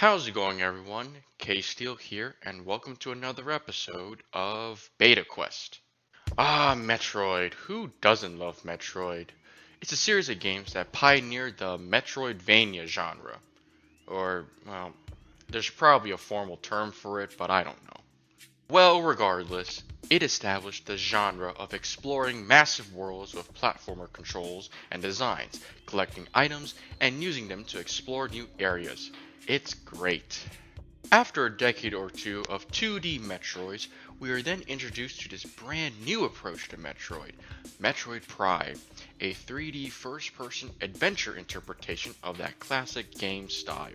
How's it going, everyone? K-Steel here, and welcome to another episode of Beta Quest. Metroid. Who doesn't love Metroid? It's a series of games that pioneered the Metroidvania genre. Or, well, there's probably a formal term for it, but I don't know. Well, regardless, it established the genre of exploring massive worlds with platformer controls and designs, collecting items, and using them to explore new areas. It's great. After a decade or two of 2D Metroids, we are then introduced to this brand new approach to Metroid Prime, a 3D first-person adventure interpretation of that classic game style.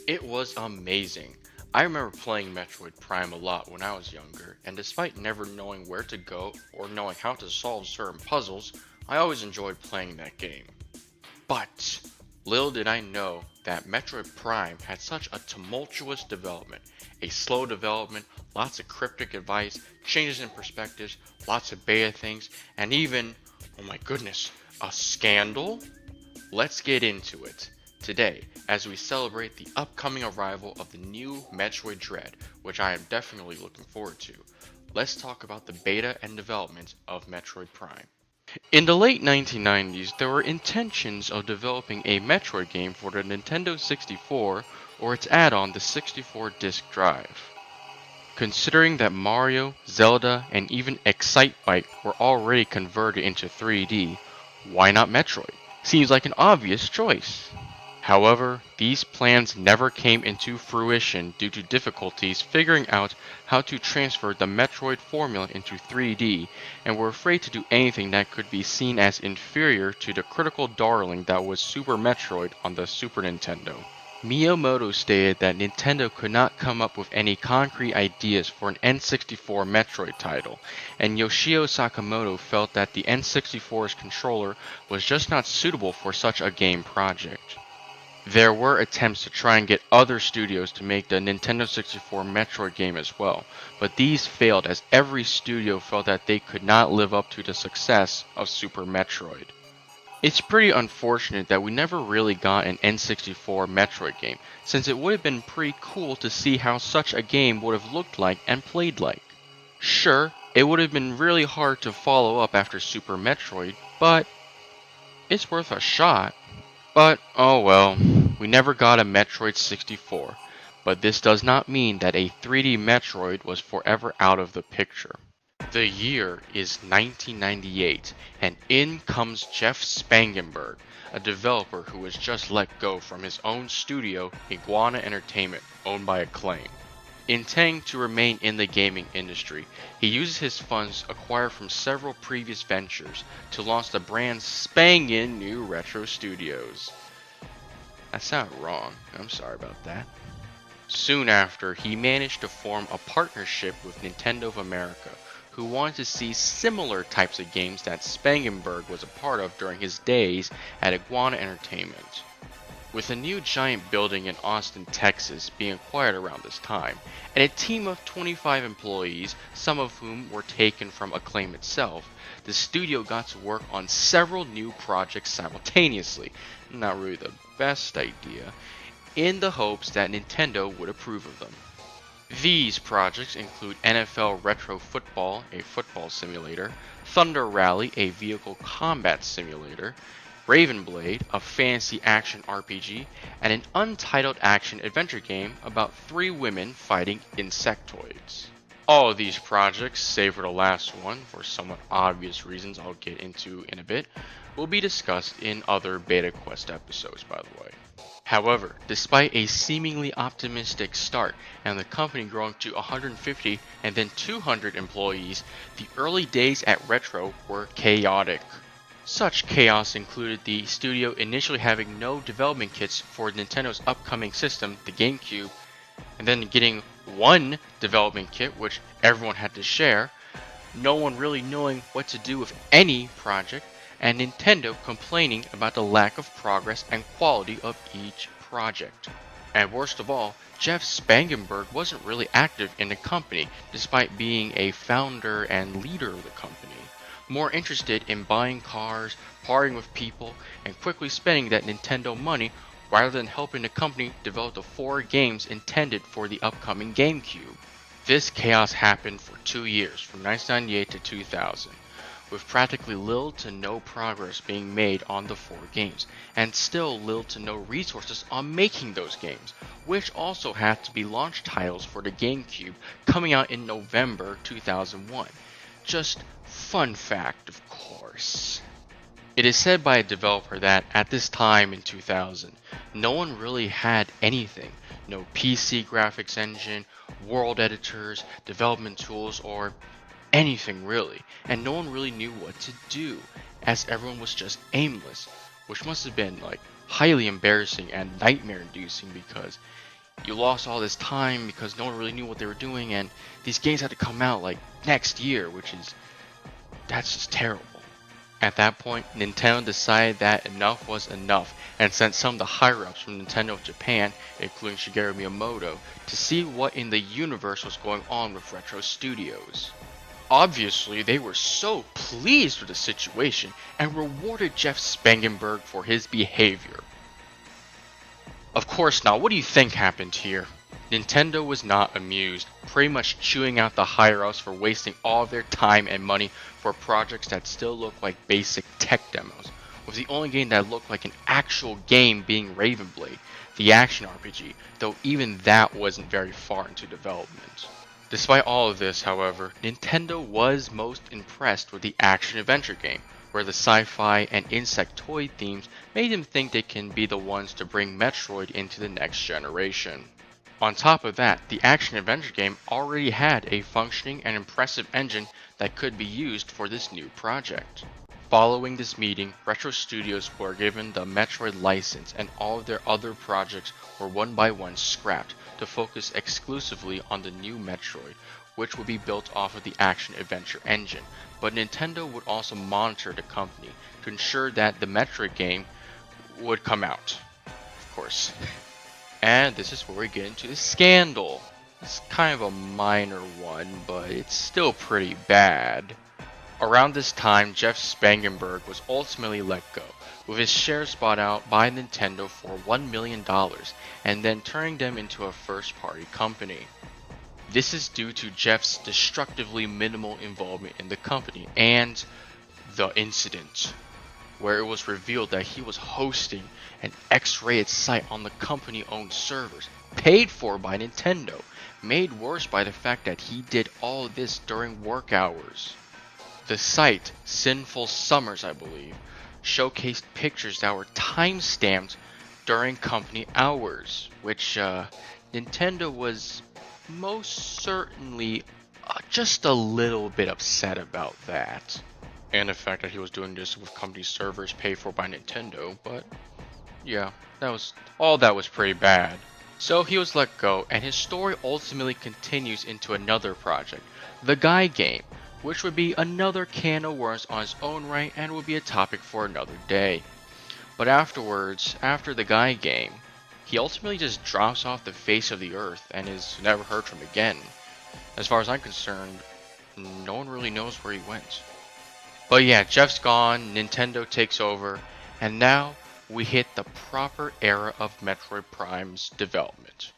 It was amazing. I remember playing Metroid Prime a lot when I was younger, and despite never knowing where to go or knowing how to solve certain puzzles, I always enjoyed playing that game. But little did I know that Metroid Prime had such a tumultuous development, a slow development, lots of cryptic advice, changes in perspectives, lots of beta things, and even, oh my goodness, a scandal? Let's get into it today as we celebrate the upcoming arrival of the new Metroid Dread, which I am definitely looking forward to. Let's talk about the beta and development of Metroid Prime. In the late 1990s, there were intentions of developing a Metroid game for the Nintendo 64 or its add-on, the 64-disc drive. Considering that Mario, Zelda, and even Excitebike were already converted into 3D, why not Metroid? Seems like an obvious choice. However, these plans never came into fruition due to difficulties figuring out how to transfer the Metroid formula into 3D, and were afraid to do anything that could be seen as inferior to the critical darling that was Super Metroid on the Super Nintendo. Miyamoto stated that Nintendo could not come up with any concrete ideas for an N64 Metroid title, and Yoshio Sakamoto felt that the N64's controller was just not suitable for such a game project. There were attempts to try and get other studios to make the Nintendo 64 Metroid game as well, but these failed as every studio felt that they could not live up to the success of Super Metroid. It's pretty unfortunate that we never really got an N64 Metroid game, since it would have been pretty cool to see how such a game would have looked like and played like. Sure, it would have been really hard to follow up after Super Metroid, but it's worth a shot. But, oh well, we never got a Metroid 64, but this does not mean that a 3D Metroid was forever out of the picture. The year is 1998, and in comes Jeff Spangenberg, a developer who was just let go from his own studio, Iguana Entertainment, owned by Acclaim. Intending to remain in the gaming industry, he uses his funds acquired from several previous ventures to launch the brand's spangin' new retro studios. That sounded wrong, I'm sorry about that. Soon after, he managed to form a partnership with Nintendo of America, who wanted to see similar types of games that Spangenberg was a part of during his days at Iguana Entertainment. With a new giant building in Austin, Texas being acquired around this time, and a team of 25 employees, some of whom were taken from Acclaim itself, the studio got to work on several new projects simultaneously, not really the best idea, in the hopes that Nintendo would approve of them. These projects include NFL Retro Football, a football simulator, Thunder Rally, a vehicle combat simulator, Raven Blade, a fantasy action RPG, and an untitled action-adventure game about 3 women fighting insectoids. All of these projects, save for the last one, for somewhat obvious reasons I'll get into in a bit, will be discussed in other Beta Quest episodes, by the way. However, despite a seemingly optimistic start and the company growing to 150 and then 200 employees, the early days at Retro were chaotic. Such chaos included the studio initially having no development kits for Nintendo's upcoming system, the GameCube, and then getting one development kit which everyone had to share, no one really knowing what to do with any project, and Nintendo complaining about the lack of progress and quality of each project. And worst of all, Jeff Spangenberg wasn't really active in the company, despite being a founder and leader of the company. More interested in buying cars, partying with people, and quickly spending that Nintendo money rather than helping the company develop the 4 games intended for the upcoming GameCube. This chaos happened for 2 years, from 1998 to 2000, with practically little to no progress being made on the 4 games, and still little to no resources on making those games, which also had to be launch titles for the GameCube coming out in November 2001. Just fun fact, of course. It is said by a developer that at this time in 2000, no one really had anything. No PC graphics engine, world editors, development tools, or anything really. And no one really knew what to do, as everyone was just aimless, which must have been like highly embarrassing and nightmare inducing because you lost all this time because no one really knew what they were doing, and these games had to come out like next year, that's just terrible. At that point, Nintendo decided that enough was enough and sent some of the higher-ups from Nintendo of Japan, including Shigeru Miyamoto, to see what in the universe was going on with Retro Studios. Obviously, they were so pleased with the situation and rewarded Jeff Spangenberg for his behavior. Of course not, what do you think happened here? Nintendo was not amused, pretty much chewing out the higher-ups for wasting all of their time and money for projects that still look like basic tech demos, with the only game that looked like an actual game being Raven Blade, the action RPG, though even that wasn't very far into development. Despite all of this, however, Nintendo was most impressed with the action-adventure game, where the sci-fi and insectoid themes made them think they can be the ones to bring Metroid into the next generation. On top of that, the action-adventure game already had a functioning and impressive engine that could be used for this new project. Following this meeting, Retro Studios were given the Metroid license and all of their other projects were one by one scrapped to focus exclusively on the new Metroid, which would be built off of the action-adventure engine, but Nintendo would also monitor the company to ensure that the Metroid game would come out, of course. And this is where we get into the scandal. It's kind of a minor one, but it's still pretty bad. Around this time, Jeff Spangenberg was ultimately let go, with his shares bought out by Nintendo for $1 million, and then turning them into a first-party company. This is due to Jeff's destructively minimal involvement in the company and the incident, where it was revealed that he was hosting an X-rated site on the company-owned servers, paid for by Nintendo, made worse by the fact that he did all this during work hours. The site, Sinful Summers I believe, showcased pictures that were time-stamped during company hours, which Nintendo was most certainly just a little bit upset about that. And the fact that he was doing this with company servers paid for by Nintendo, but yeah, that was pretty bad. So he was let go, and his story ultimately continues into another project, the Guy game, which would be another can of worms on its own right and would be a topic for another day. But afterwards, after the Guy game, he ultimately just drops off the face of the earth and is never heard from again. As far as I'm concerned, no one really knows where he went. But yeah, Jeff's gone, Nintendo takes over, and now we hit the proper era of Metroid Prime's development.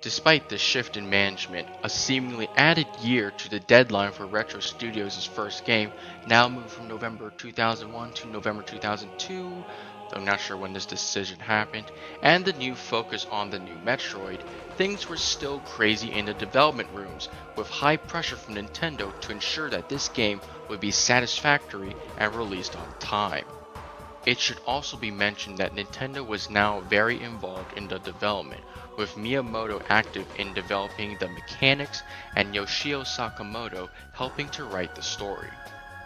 Despite the shift in management, a seemingly added year to the deadline for Retro Studios' first game now moved from November 2001 to November 2002, though I'm not sure when this decision happened, and the new focus on the new Metroid, things were still crazy in the development rooms, with high pressure from Nintendo to ensure that this game would be satisfactory and released on time. It should also be mentioned that Nintendo was now very involved in the development, with Miyamoto active in developing the mechanics and Yoshio Sakamoto helping to write the story.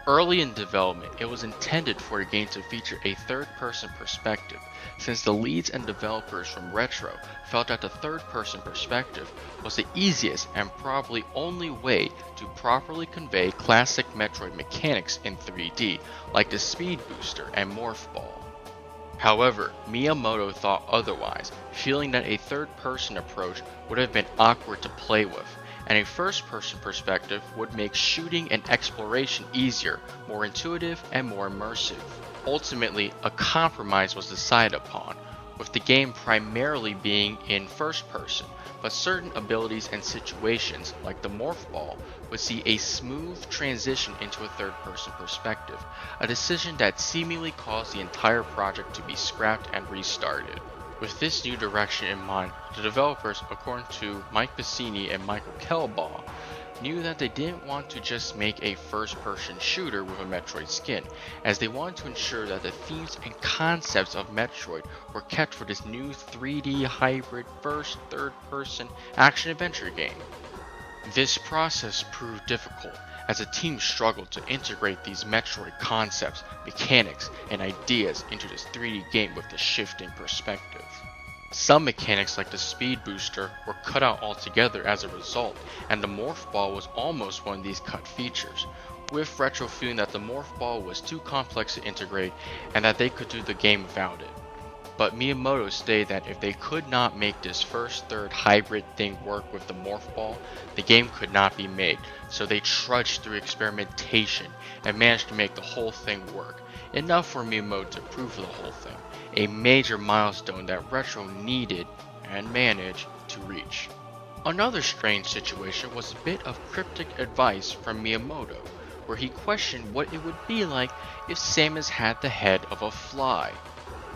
Early in development, it was intended for the game to feature a third-person perspective, since the leads and developers from Retro felt that the third-person perspective was the easiest and probably only way to properly convey classic Metroid mechanics in 3D, like the Speed Booster and Morph Ball. However, Miyamoto thought otherwise, feeling that a third-person approach would have been awkward to play with, and a first-person perspective would make shooting and exploration easier, more intuitive, and more immersive. Ultimately, a compromise was decided upon, with the game primarily being in first person, but certain abilities and situations, like the Morph Ball, would see a smooth transition into a third person perspective, a decision that seemingly caused the entire project to be scrapped and restarted. With this new direction in mind, the developers, according to Mike Bassini and Michael Kobalt, knew that they didn't want to just make a first-person shooter with a Metroid skin, as they wanted to ensure that the themes and concepts of Metroid were kept for this new 3D hybrid first-third-person action-adventure game. This process proved difficult, as the team struggled to integrate these Metroid concepts, mechanics, and ideas into this 3D game with the shifting perspective. Some mechanics like the speed booster were cut out altogether as a result, and the Morph Ball was almost one of these cut features, with Retro feeling that the Morph Ball was too complex to integrate and that they could do the game without it. But Miyamoto stated that if they could not make this first-third hybrid thing work with the Morph Ball, the game could not be made, so they trudged through experimentation and managed to make the whole thing work, enough for Miyamoto to approve of the whole thing, a major milestone that Retro needed and managed to reach. Another strange situation was a bit of cryptic advice from Miyamoto, where he questioned what it would be like if Samus had the head of a fly.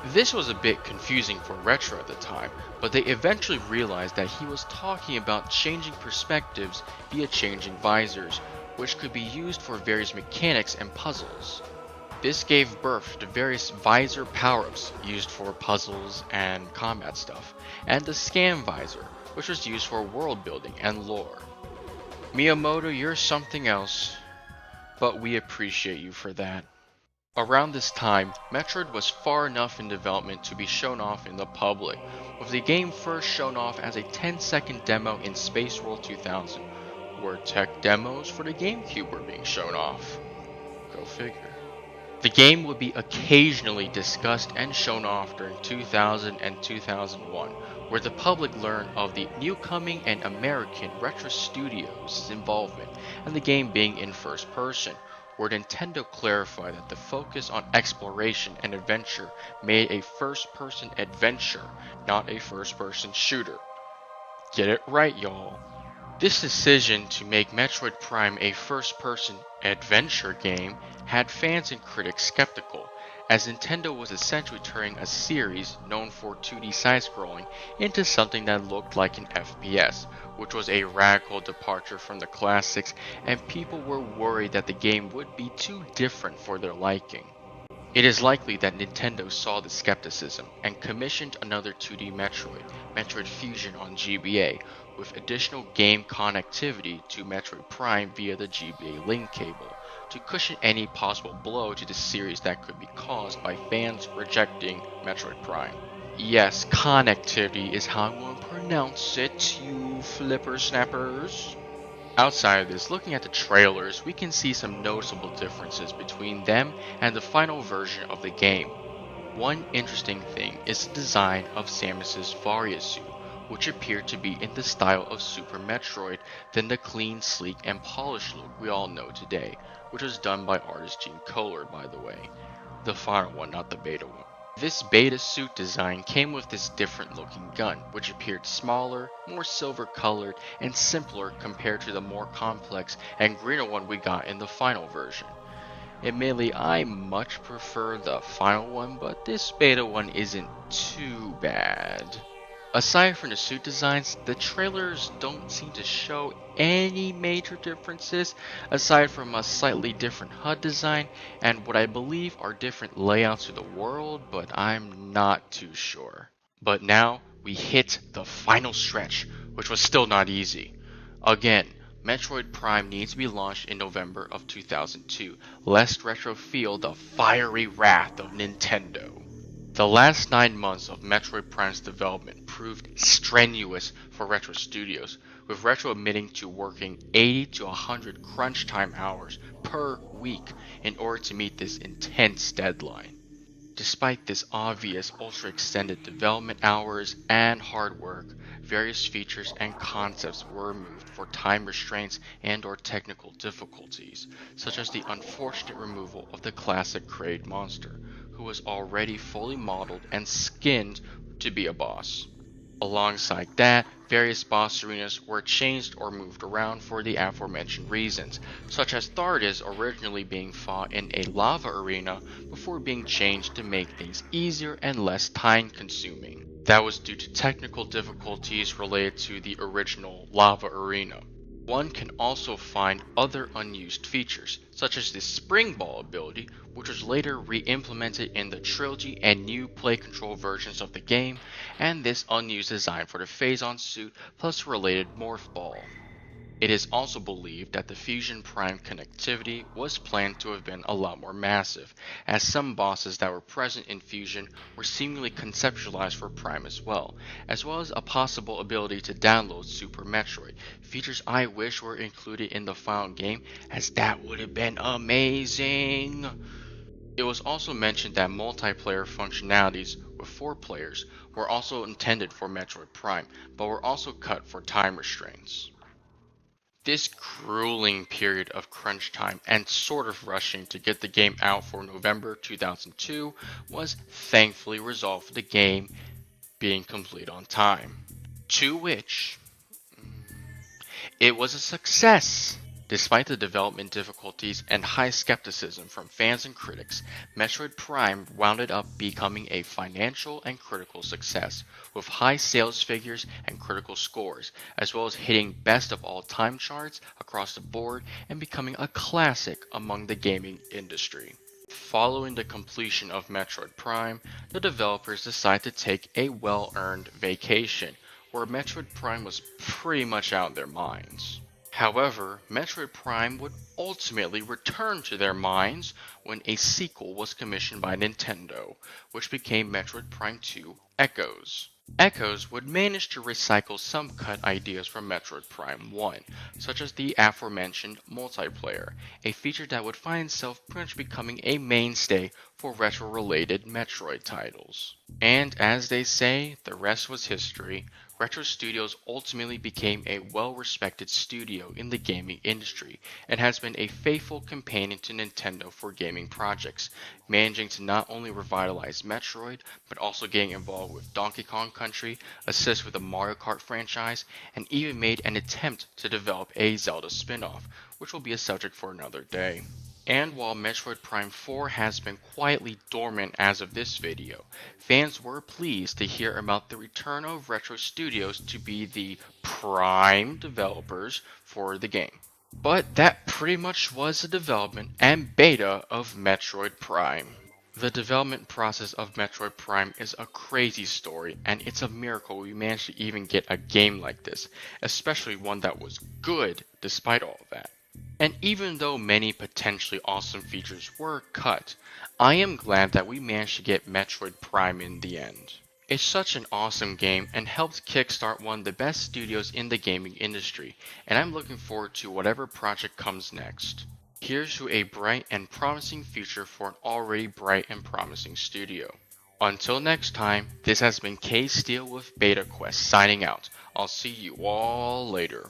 This was a bit confusing for Retro at the time, but they eventually realized that he was talking about changing perspectives via changing visors, which could be used for various mechanics and puzzles. This gave birth to various visor power-ups used for puzzles and combat stuff, and the scan visor, which was used for world building and lore. Miyamoto, you're something else, but we appreciate you for that. Around this time, Metroid was far enough in development to be shown off in the public, with the game first shown off as a 10-second demo in Space World 2000, where tech demos for the GameCube were being shown off. Go figure. The game would be occasionally discussed and shown off during 2000 and 2001, where the public learned of the newcoming and American Retro Studios' involvement, and the game being in first person, where Nintendo clarified that the focus on exploration and adventure made a first-person adventure, not a first-person shooter. Get it right, y'all. This decision to make Metroid Prime a first-person adventure game had fans and critics skeptical, as Nintendo was essentially turning a series known for 2D side-scrolling into something that looked like an FPS, which was a radical departure from the classics, and people were worried that the game would be too different for their liking. It is likely that Nintendo saw the skepticism and commissioned another 2D Metroid, Metroid Fusion on GBA, with additional game connectivity to Metroid Prime via the GBA link cable, to cushion any possible blow to the series that could be caused by fans rejecting Metroid Prime. Yes, connectivity is how I'm going to pronounce it, you flipper snappers. Outside of this, looking at the trailers, we can see some noticeable differences between them and the final version of the game. One interesting thing is the design of Samus's Varia suit, which appeared to be in the style of Super Metroid than the clean, sleek, and polished look we all know today, which was done by artist Gene Kohler, by the way. The final one, not the beta one. This beta suit design came with this different looking gun, which appeared smaller, more silver colored, and simpler compared to the more complex and greener one we got in the final version. Admittedly, I much prefer the final one, but this beta one isn't too bad. Aside from the suit designs, the trailers don't seem to show any major differences aside from a slightly different HUD design and what I believe are different layouts of the world, but I'm not too sure. But now we hit the final stretch, which was still not easy. Again, Metroid Prime needs to be launched in November of 2002, lest Retro feel the fiery wrath of Nintendo. The last 9 months of Metroid Prime's development proved strenuous for Retro Studios, with Retro admitting to working 80 to 100 crunch time hours per week in order to meet this intense deadline. Despite this obvious ultra-extended development hours and hard work, various features and concepts were removed for time restraints and/or technical difficulties, such as the unfortunate removal of the classic Kraid monster, who was already fully modeled and skinned to be a boss. Alongside that, various boss arenas were changed or moved around for the aforementioned reasons, such as Thardis originally being fought in a lava arena before being changed to make things easier and less time consuming. That was due to technical difficulties related to the original lava arena. One can also find other unused features, such as the Spring Ball ability, which was later re-implemented in the trilogy and new play control versions of the game, and this unused design for the Phazon suit plus related Morph Ball. It is also believed that the Fusion Prime connectivity was planned to have been a lot more massive, as some bosses that were present in Fusion were seemingly conceptualized for Prime as well as a possible ability to download Super Metroid, features I wish were included in the final game, as that would have been amazing. It was also mentioned that multiplayer functionalities with 4 players were also intended for Metroid Prime, but were also cut for time restraints. This grueling period of crunch time and sort of rushing to get the game out for November 2002 was thankfully resolved for the game being complete on time. To which, it was a success! Despite the development difficulties and high skepticism from fans and critics, Metroid Prime wound up becoming a financial and critical success, with high sales figures and critical scores, as well as hitting best of all time charts across the board and becoming a classic among the gaming industry. Following the completion of Metroid Prime, the developers decided to take a well-earned vacation, where Metroid Prime was pretty much out of their minds. However, Metroid Prime would ultimately return to their minds when a sequel was commissioned by Nintendo, which became Metroid Prime 2 Echoes. Echoes would manage to recycle some cut ideas from Metroid Prime 1, such as the aforementioned multiplayer, a feature that would find itself pretty much becoming a mainstay for retro-related Metroid titles. And as they say, the rest was history. Retro Studios ultimately became a well-respected studio in the gaming industry and has been a faithful companion to Nintendo for gaming projects, managing to not only revitalize Metroid, but also getting involved with Donkey Kong Country, assist with the Mario Kart franchise, and even made an attempt to develop a Zelda spin-off, which will be a subject for another day. And while Metroid Prime 4 has been quietly dormant as of this video, fans were pleased to hear about the return of Retro Studios to be the prime developers for the game. But that pretty much was the development and beta of Metroid Prime. The development process of Metroid Prime is a crazy story, and it's a miracle we managed to even get a game like this, especially one that was good despite all of that. And even though many potentially awesome features were cut, I am glad that we managed to get Metroid Prime in the end. It's such an awesome game and helped kickstart one of the best studios in the gaming industry, and I'm looking forward to whatever project comes next. Here's to a bright and promising future for an already bright and promising studio. Until next time, this has been K Steel with Beta Quest signing out. I'll see you all later.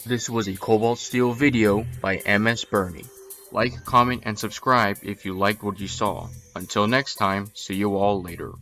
This was a Kobalt Steel video by MS Bernie. Like, comment, and subscribe if you liked what you saw. Until next time, see you all later.